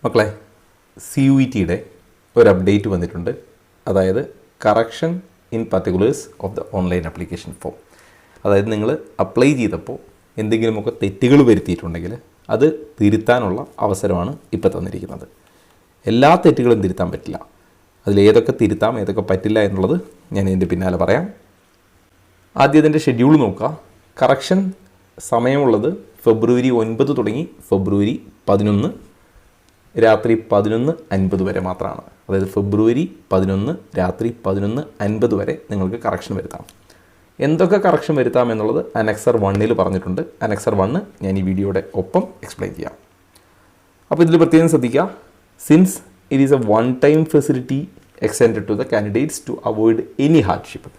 മക്കളെ, CUET-യുടെ ഒരു അപ്ഡേറ്റ് വന്നിട്ടുണ്ട്. അതായത് correction in particulars of the online application form. അതായത് നിങ്ങൾ അപ്ലൈ ചെയ്തപ്പോൾ എന്തെങ്കിലുമൊക്കെ തെറ്റുകൾ വരുത്തിയിട്ടുണ്ടെങ്കിൽ അത് തിരുത്താനുള്ള അവസരമാണ് ഇപ്പോൾ തന്നിരിക്കുന്നത്. എല്ലാ തെറ്റുകളും തിരുത്താൻ പറ്റില്ല. അതിലേതൊക്കെ തിരുത്താം, ഏതൊക്കെ പറ്റില്ല എന്നുള്ളത് ഞാൻ ഇതിൻ്റെ പിന്നാലെ പറയാം. ആദ്യം ഇതിൻ്റെ ഷെഡ്യൂൾ നോക്കുക. കറക്ഷൻ സമയമുള്ളത് ഫെബ്രുവരി 9 തുടങ്ങി ഫെബ്രുവരി 11 രാത്രി 11:50 വരെ മാത്രമാണ്. അതായത് ഫെബ്രുവരി 11 രാത്രി 11:50 വരെ നിങ്ങൾക്ക് കറക്ഷൻ വരുത്താം. എന്തൊക്കെ കറക്ഷൻ വരുത്താം എന്നുള്ളത് അനക്സർ 1-ൽ പറഞ്ഞിട്ടുണ്ട്. അനക്സർ 1 ഞാൻ ഈ വീഡിയോയുടെ ഒപ്പം എക്സ്പ്ലെയിൻ ചെയ്യാം. അപ്പോൾ ഇതിൽ പ്രത്യേകം ശ്രദ്ധിക്കുക. Since it is a one time facility extended to the candidates to avoid any hardship.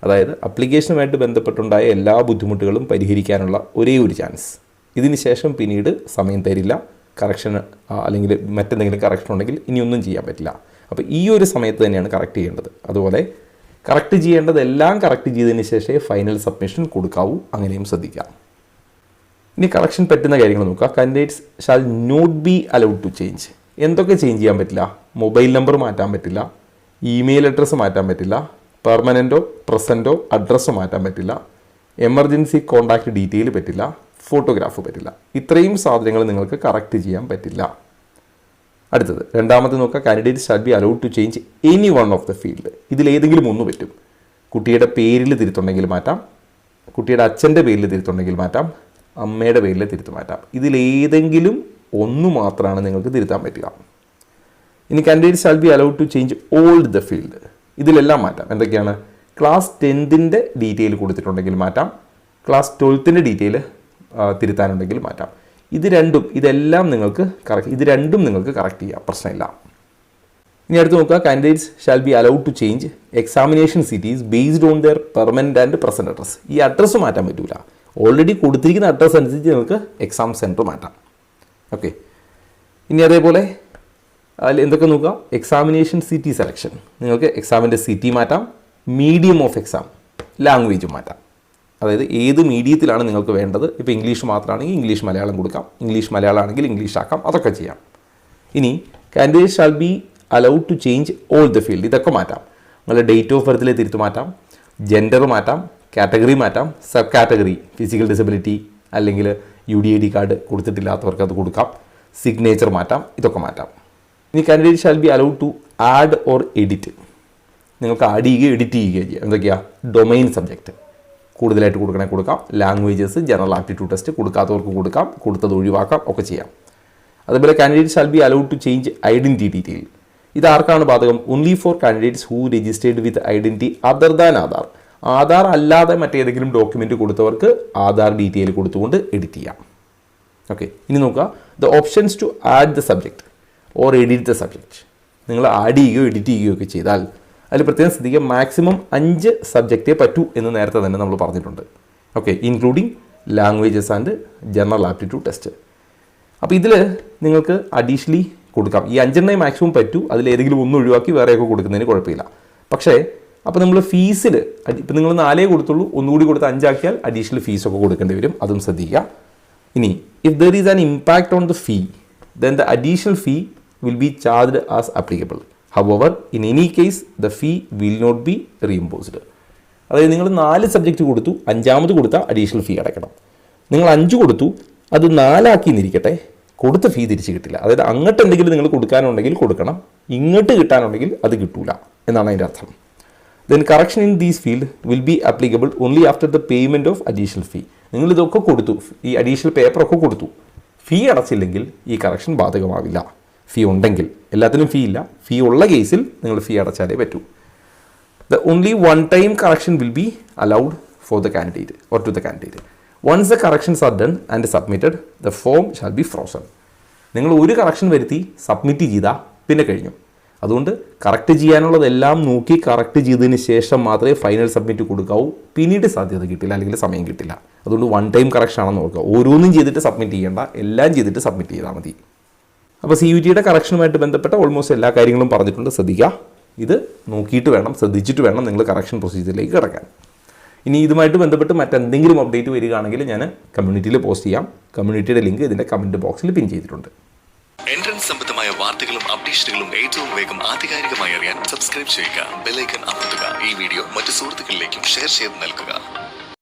അതായത് അപ്ലിക്കേഷനുമായിട്ട് ബന്ധപ്പെട്ടുണ്ടായ എല്ലാ ബുദ്ധിമുട്ടുകളും പരിഹരിക്കാനുള്ള ഒരേ ഒരു ചാൻസ്. ഇതിന് ശേഷം പിന്നീട് സമയം തരില്ല. കറക്ഷൻ അല്ലെങ്കിൽ മറ്റെന്തെങ്കിലും കറക്ഷൻ ഉണ്ടെങ്കിൽ ഇനിയൊന്നും ചെയ്യാൻ പറ്റില്ല. അപ്പോൾ ഈ ഒരു സമയത്ത് തന്നെയാണ് കറക്റ്റ് ചെയ്യേണ്ടത്. അതുപോലെ കറക്റ്റ് ചെയ്യേണ്ടതെല്ലാം കറക്റ്റ് ചെയ്തതിന് ശേഷമേ ഫൈനൽ സബ്മിഷൻ കൊടുക്കാവൂ. അങ്ങനെയും ശ്രദ്ധിക്കാം. ഇനി കറക്ഷൻ പറ്റുന്ന കാര്യങ്ങൾ നോക്കുക. Candidates shall not be allowed to change. എന്തൊക്കെ ചേഞ്ച് ചെയ്യാൻ പറ്റില്ല? മൊബൈൽ നമ്പർ മാറ്റാൻ പറ്റില്ല, ഇമെയിൽ അഡ്രസ്സ് മാറ്റാൻ പറ്റില്ല, പെർമനൻറ്റോ പ്രസൻറ്റോ അഡ്രസ്സ് മാറ്റാൻ പറ്റില്ല, എമർജൻസി കോൺടാക്റ്റ് ഡീറ്റെയിൽ പറ്റില്ല, ഫോട്ടോഗ്രാഫ് പറ്റില്ല. ഇത്രയും സാധനങ്ങൾ നിങ്ങൾക്ക് കറക്റ്റ് ചെയ്യാൻ പറ്റില്ല. അടുത്തത് രണ്ടാമത് നോക്കുക. Candidate shall be allowed to change any one of the field. ഇതിലേതെങ്കിലും ഒന്ന് പറ്റും. കുട്ടിയുടെ പേരിൽ തിരുത്തുണ്ടെങ്കിൽ മാറ്റാം, കുട്ടിയുടെ അച്ഛൻ്റെ പേരിൽ തിരുത്തുണ്ടെങ്കിൽ മാറ്റാം, അമ്മയുടെ പേരിൽ തിരുത്ത് മാറ്റാം. ഇതിലേതെങ്കിലും ഒന്ന് മാത്രമാണ് നിങ്ങൾക്ക് തിരുത്താൻ പറ്റുക. ഇനി candidate shall be allowed to change all the field. ഇതിലെല്ലാം മാറ്റാം. എന്തൊക്കെയാണ്? ക്ലാസ് 10ൻ്റെ ഡീറ്റെയിൽ കൊടുത്തിട്ടുണ്ടെങ്കിൽ മാറ്റാം, ക്ലാസ് 12ൻ്റെ ഡീറ്റെയിൽ തിരുത്താനുണ്ടെങ്കിൽ മാറ്റാം. ഇതെല്ലാം നിങ്ങൾക്ക് കറക്റ്റ് ചെയ്യാം, പ്രശ്നമില്ല. ഇനി അടുത്ത് നോക്കുക. Candidates shall be allowed to change examination cities based on their permanent and present address. ഈ അഡ്രസ്സ് മാറ്റാൻ പറ്റില്ല. ഓൾറെഡി കൊടുത്തിരിക്കുന്ന അഡ്രസ്സ് അനുസരിച്ച് നിങ്ങൾക്ക് എക്സാം സെൻറ്റർ മാറ്റാം. ഓക്കെ. ഇനി അതേപോലെ എന്തൊക്കെ നോക്കുക. Examination city selection. നിങ്ങൾക്ക് എക്സാമിൻ്റെ സിറ്റി മാറ്റാം, മീഡിയം ഓഫ് എക്സാം, ലാംഗ്വേജും മാറ്റാം. അതായത് ഏത് മീഡിയത്തിലാണ് നിങ്ങൾക്ക് വേണ്ടത്. ഇപ്പോൾ ഇംഗ്ലീഷ് മാത്രമാണെങ്കിൽ ഇംഗ്ലീഷ് മലയാളം കൊടുക്കാം, ഇംഗ്ലീഷ് മലയാളം ആണെങ്കിൽ ഇംഗ്ലീഷ് ആക്കാം, അതൊക്കെ ചെയ്യാം. ഇനി candidate shall be allowed to change all the field. ഇതൊക്കെ മാറ്റാം. നിങ്ങളുടെ ഡേറ്റ് ഓഫ് ബർത്തിലെ തിരുത്ത് മാറ്റാം, ജെൻഡർ മാറ്റാം, കാറ്റഗറി മാറ്റാം, സബ് കാറ്റഗറി ഫിസിക്കൽ ഡിസബിലിറ്റി അല്ലെങ്കിൽ UDID കാർഡ് കൊടുത്തിട്ടില്ലാത്തവർക്ക് അത് കൊടുക്കാം, സിഗ്നേച്ചർ മാറ്റാം, ഇതൊക്കെ മാറ്റാം. ഇനി candidate shall be allowed to add or edit. നിങ്ങൾക്ക് ആഡ് ചെയ്യുകയോ എഡിറ്റ് ചെയ്യുകയോ ചെയ്യാം. എന്തൊക്കെയാണ്? ഡൊമൈൻ സബ്ജക്റ്റ് കൂടുതലായിട്ട് കൊടുക്കാം, ലാംഗ്വേജസ്, ജനറൽ ആപ്റ്റിറ്റ്യൂഡ് ടെസ്റ്റ് കൊടുക്കാത്തവർക്ക് കൊടുക്കാം, കൊടുത്തത് ഒഴിവാക്കാം, ഒക്കെ ചെയ്യാം. അതുപോലെ candidate shall be allowed to change identity detail. ഇത് ആർക്കാണ് ബാധകം? Only for candidates who registered with identity other than Aadhaar. Aadhaar അല്ലാതെ മറ്റേതെങ്കിലും ഡോക്യുമെൻറ്റ് കൊടുത്തവർക്ക് ആധാർ ഡീറ്റെയിൽ കൊടുത്തുകൊണ്ട് എഡിറ്റ് ചെയ്യാം. ഓക്കെ. ഇനി നോക്കുക. The options to add the subject or edit the subject. നിങ്ങൾ ആഡ് ചെയ്യുകയോ എഡിറ്റ് ചെയ്യുകയോ ഒക്കെ ചെയ്താൽ അതിൽ പ്രത്യേകം ശ്രദ്ധിക്കുക. മാക്സിമം 5 സബ്ജക്റ്റേ പറ്റൂ എന്ന് നേരത്തെ തന്നെ നമ്മൾ പറഞ്ഞിട്ടുണ്ട്. Okay. Including languages and general aptitude test. അപ്പോൾ ഇതിൽ നിങ്ങൾക്ക് അഡീഷണലി കൊടുക്കാം. ഈ 5 മാക്സിമം പറ്റൂ. അതിലേതെങ്കിലും ഒന്ന് ഒഴിവാക്കി വേറെയൊക്കെ കൊടുക്കുന്നതിന് കുഴപ്പമില്ല. പക്ഷേ അപ്പോൾ നമ്മൾ ഫീസിൽ ഇപ്പം നിങ്ങൾ 4 കൊടുത്തുള്ളൂ, ഒന്നുകൂടി കൊടുത്ത് 5 ആക്കിയാൽ അഡീഷണൽ ഫീസൊക്കെ കൊടുക്കേണ്ടി വരും. അതും ശ്രദ്ധിക്കുക. ഇനി if there is an impact on the fee then the additional fee will be charged as applicable. However, in any case, the fee will not be reimbursed. അതായത് നിങ്ങൾ 4 സബ്ജക്റ്റ് കൊടുത്തു, 5ാമത് കൊടുത്താൽ അഡീഷണൽ ഫീ അടയ്ക്കണം. നിങ്ങൾ 5 കൊടുത്തു, അത് 4 ആക്കി എന്നിരിക്കട്ടെ, കൊടുത്ത ഫീ തിരിച്ച് കിട്ടില്ല. അതായത് അങ്ങോട്ട് എന്തെങ്കിലും നിങ്ങൾ കൊടുക്കാനുണ്ടെങ്കിൽ കൊടുക്കണം, ഇങ്ങോട്ട് കിട്ടാനുണ്ടെങ്കിൽ അത് കിട്ടൂല എന്നാണ് അതിൻ്റെ അർത്ഥം. Then correction in these field will be applicable only after the payment of additional fee. നിങ്ങൾ ഇതൊക്കെ കൊടുത്തു, ഈ അഡീഷണൽ പേപ്പറൊക്കെ കൊടുത്തു, ഫീ അടച്ചില്ലെങ്കിൽ ഈ കറക്ഷൻ ബാധകമാവില്ല. ഫീ ഉണ്ടെങ്കിൽ, എല്ലാത്തിനും ഫീ ഇല്ല, ഫീ ഉള്ള കേസിൽ നിങ്ങൾ ഫീ അടച്ചാലേ പറ്റൂ. The only one time correction will be allowed for the candidate or to the candidate. Once the corrections are done and submitted the form shall be frozen. നിങ്ങൾ ഒരു കറക്ഷൻ വരുത്തി സബ്മിറ്റ് ചെയ്താൽ പിന്നെ കഴിഞ്ഞു. അതുകൊണ്ട് കറക്റ്റ് ചെയ്യാനുള്ളതെല്ലാം നോക്കി കറക്റ്റ് ചെയ്തതിന് ശേഷം മാത്രമേ ഫൈനൽ സബ്മിറ്റ് കൊടുക്കാവൂ. പിന്നീട് സാധ്യത കിട്ടില്ല, അല്ലെങ്കിൽ സമയം കിട്ടില്ല. അതുകൊണ്ട് വൺ ടൈം കറക്ഷൻ ആണെന്ന് നോക്കുക. ഓരോന്നും ചെയ്തിട്ട് സബ്മിറ്റ് ചെയ്യേണ്ട, എല്ലാം ചെയ്തിട്ട് സബ്മിറ്റ് ചെയ്താൽ മതി. അപ്പോൾ CUET-യുടെ കറക്ഷനുമായിട്ട് ബന്ധപ്പെട്ട ഓൾമോസ്റ്റ് എല്ലാ കാര്യങ്ങളും പറഞ്ഞിട്ടുണ്ട്. ശ്രദ്ധിക്കുക. ഇത് നോക്കിയിട്ട് വേണം, ശ്രദ്ധിച്ചിട്ട് വേണം നിങ്ങൾ കറക്ഷൻ പ്രൊസീജിയറിലേക്ക് കിടക്കാൻ. ഇനി ഇതുമായിട്ട് ബന്ധപ്പെട്ട് മറ്റെന്തെങ്കിലും അപ്ഡേറ്റ് വരികയാണെങ്കിൽ ഞാൻ കമ്മ്യൂണിറ്റിയിൽ പോസ്റ്റ് ചെയ്യാം. കമ്മ്യൂണിറ്റിയുടെ ലിങ്ക് ഇതിൻ്റെ കമൻറ്റ് ബോക്സിൽ പിൻ ചെയ്തിട്ടുണ്ട്. എൻട്രൻസ് സംബന്ധമായ അപ്ഡേഷനുകളും ഏറ്റവും വേഗം ആധികാരികമായി അറിയാൻ സബ്സ്ക്രൈബ് ചെയ്യുക, ബെല്ലൈക്കൺ അമർത്തുക. ഈ വീഡിയോ മറ്റു സുഹൃത്തുക്കളിലേക്കും ഷെയർ ചെയ്ത് നൽകുക.